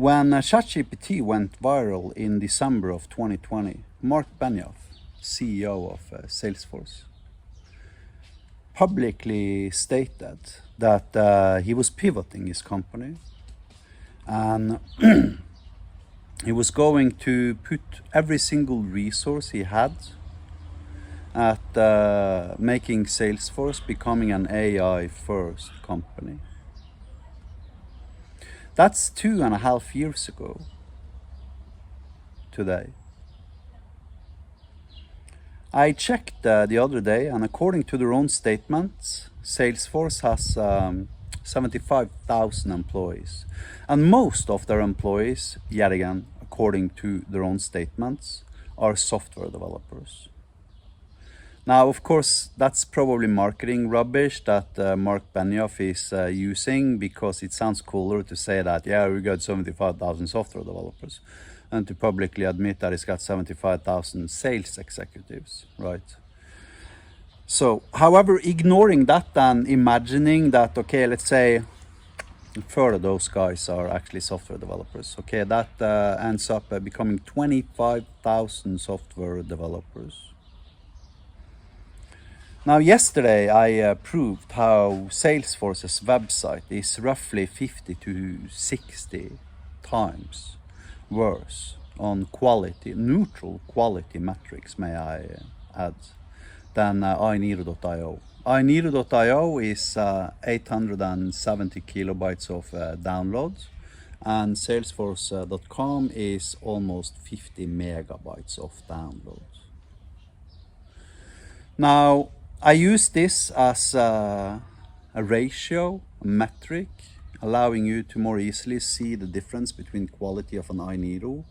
When ChatGPT went viral in December of 2020, Mark Benioff, CEO of SalesForce, publicly stated that he was pivoting his company and he was going to put every single resource he had at making SalesForce becoming an AI-first company. That's 2.5 years ago today. I checked the other day, and according to their own statements, SalesForce has 75,000 employees. And most of their employees, yet again, according to their own statements, are software developers. Now, of course, that's probably marketing rubbish that Mark Benioff is using, because it sounds cooler to say that, yeah, we got 75,000 software developers, and to publicly admit that he's got 75,000 sales executives, right? So, however, ignoring that and imagining that, okay, let's say a third of those guys are actually software developers, okay, that ends up becoming 25,000 software developers. Now, yesterday I proved how SalesForce's website is roughly 50 to 60 times worse on quality, neutral quality metrics, may I add, than iNeedle.io. iNeedle.io is 870 kilobytes of downloads, and SalesForce.com is almost 50 megabytes of downloads. Now, I use this as a ratio, a metric, allowing you to more easily see the difference between quality of an iNeedle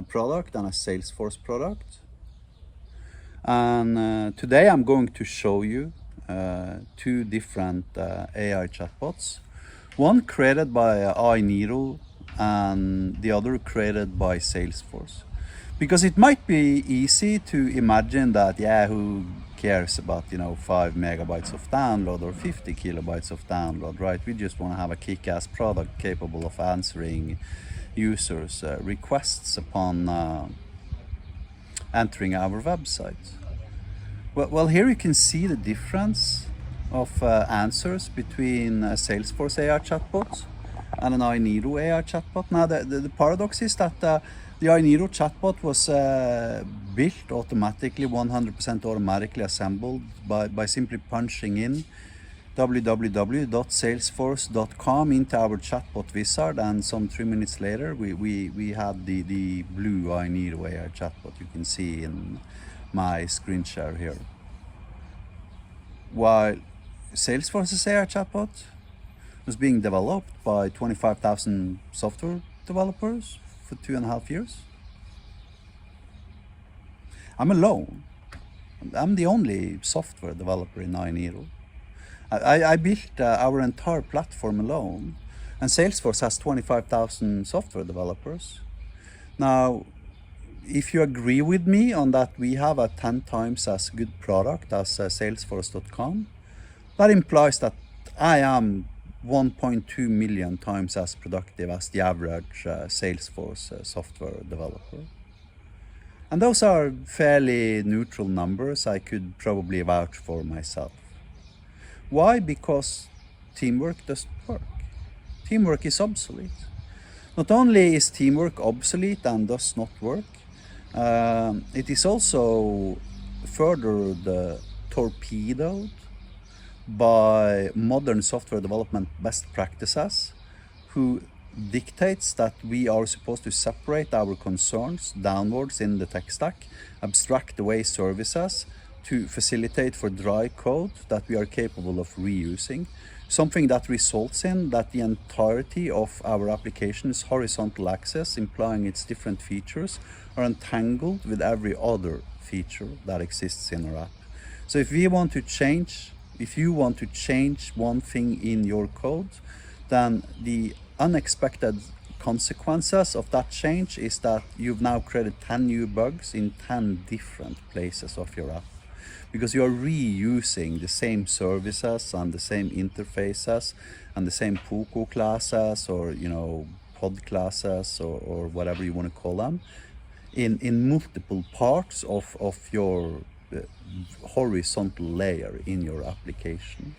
product and a SalesForce product. And today I'm going to show you two different AI chatbots, one created by iNeedle and the other created by SalesForce. Because it might be easy to imagine that, yeah, who cares about 5 megabytes of download or 50 kilobytes of download, right? We just want to have a kick-ass product capable of answering users' requests upon entering our website. Well, here you can see the difference of answers between a SalesForce AI chatbot and an iNeedle AI chatbot. Now, the paradox is that the iNeedle chatbot was built automatically, 100% automatically assembled by simply punching in www.salesforce.com into our chatbot wizard, and some 3 minutes later we had the blue iNeedle AI chatbot you can see in my screen share here. While SalesForce's AI chatbot was being developed by 25,000 software developers for 2.5 years. I'm alone. I'm the only software developer in iNeedle. I built our entire platform alone, and SalesForce has 25,000 software developers. Now, if you agree with me on that we have a 10 times as good product as Salesforce.com, that implies that I am 1.2 million times as productive as the average Salesforce software developer. And those are fairly neutral numbers I could probably vouch for myself. Why? Because teamwork doesn't work. Teamwork is obsolete. Not only is teamwork obsolete and does not work, it is also further torpedoed by modern software development best practices, who dictates that we are supposed to separate our concerns downwards in the tech stack, abstract away services to facilitate for dry code that we are capable of reusing, something that results in that the entirety of our application's horizontal axis, implying its different features, are entangled with every other feature that exists in our app. So if you want to change one thing in your code, then the unexpected consequences of that change is that you've now created 10 new bugs in 10 different places of your app, because you are reusing the same services and the same interfaces and the same Poco classes or pod classes or whatever you want to call them in multiple parts of your horizontal layer in your application.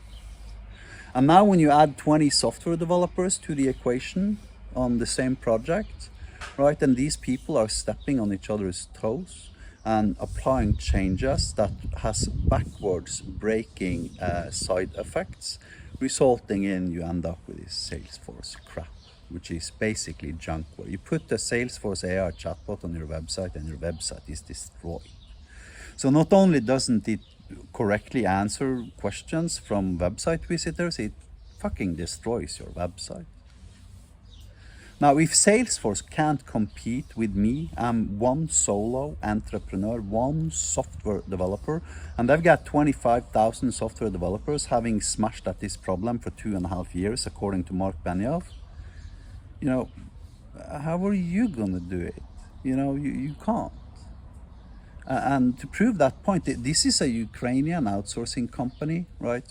And now when you add 20 software developers to the equation on the same project, right, and these people are stepping on each other's toes and applying changes that has backwards breaking side effects, resulting in you end up with this Salesforce crap, which is basically junk where you put the Salesforce AI chatbot on your website and your website is destroyed. So not only doesn't it correctly answer questions from website visitors, it fucking destroys your website. Now, if Salesforce can't compete with me, I'm one solo entrepreneur, one software developer, and I've got 25,000 software developers having smashed at this problem for 2.5 years, according to Mark Benioff. You know, how are you gonna do it? You know, you can't. And to prove that point, this is a Ukrainian outsourcing company, right?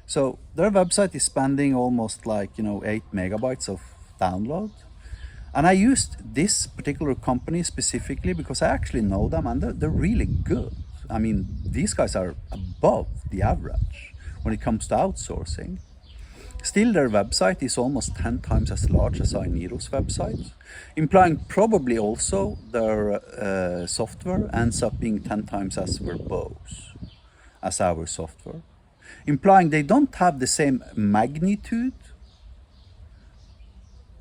So their website is spending almost like, 8 megabytes of download. And I used this particular company specifically because I actually know them and they're really good. I mean, these guys are above the average when it comes to outsourcing. Still, their website is almost 10 times as large as iNero's website, implying probably also their software ends up being 10 times as verbose as our software, implying they don't have the same magnitude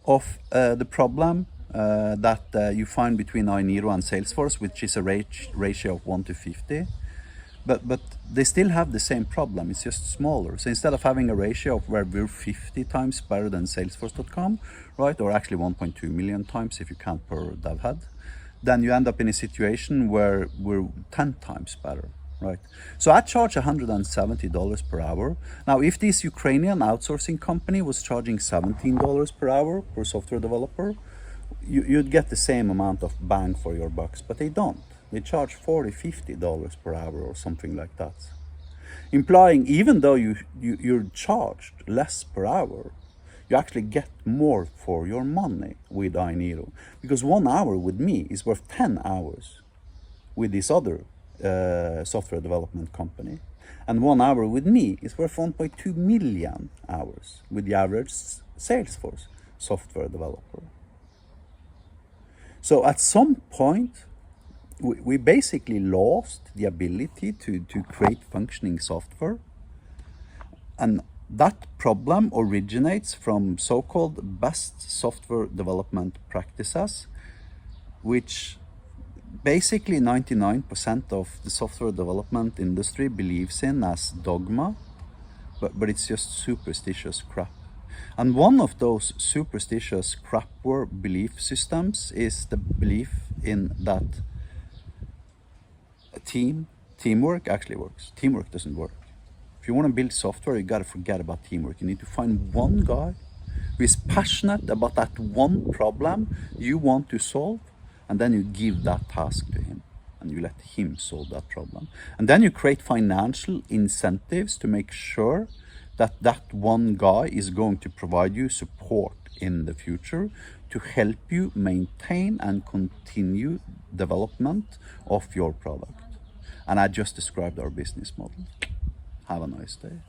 of the problem that you find between iNero and Salesforce, which is a ratio of 1 to 50. But they still have the same problem, it's just smaller. So instead of having a ratio of where we're 50 times better than Salesforce.com, right, or actually 1.2 million times if you count per dev head, then you end up in a situation where we're 10 times better, right? So I charge $170 per hour. Now, if this Ukrainian outsourcing company was charging $17 per hour per software developer, you'd get the same amount of bang for your bucks, but they don't. They charge $40, $50 per hour or something like that. Implying even though you're charged less per hour, you actually get more for your money with iNero. Because 1 hour with me is worth 10 hours with this other software development company. And 1 hour with me is worth 1.2 million hours with the average Salesforce software developer. So at some point, we basically lost the ability to create functioning software. And that problem originates from so-called best software development practices, which basically 99% of the software development industry believes in as dogma, but it's just superstitious crap. And one of those superstitious crapware belief systems is the belief in that teamwork actually works. Teamwork doesn't work. If you want to build software, you got to forget about teamwork. You need to find one guy who is passionate about that one problem you want to solve, and then you give that task to him and you let him solve that problem. And then you create financial incentives to make sure that that one guy is going to provide you support in the future to help you maintain and continue development of your product. And I just described our business model. Have a nice day.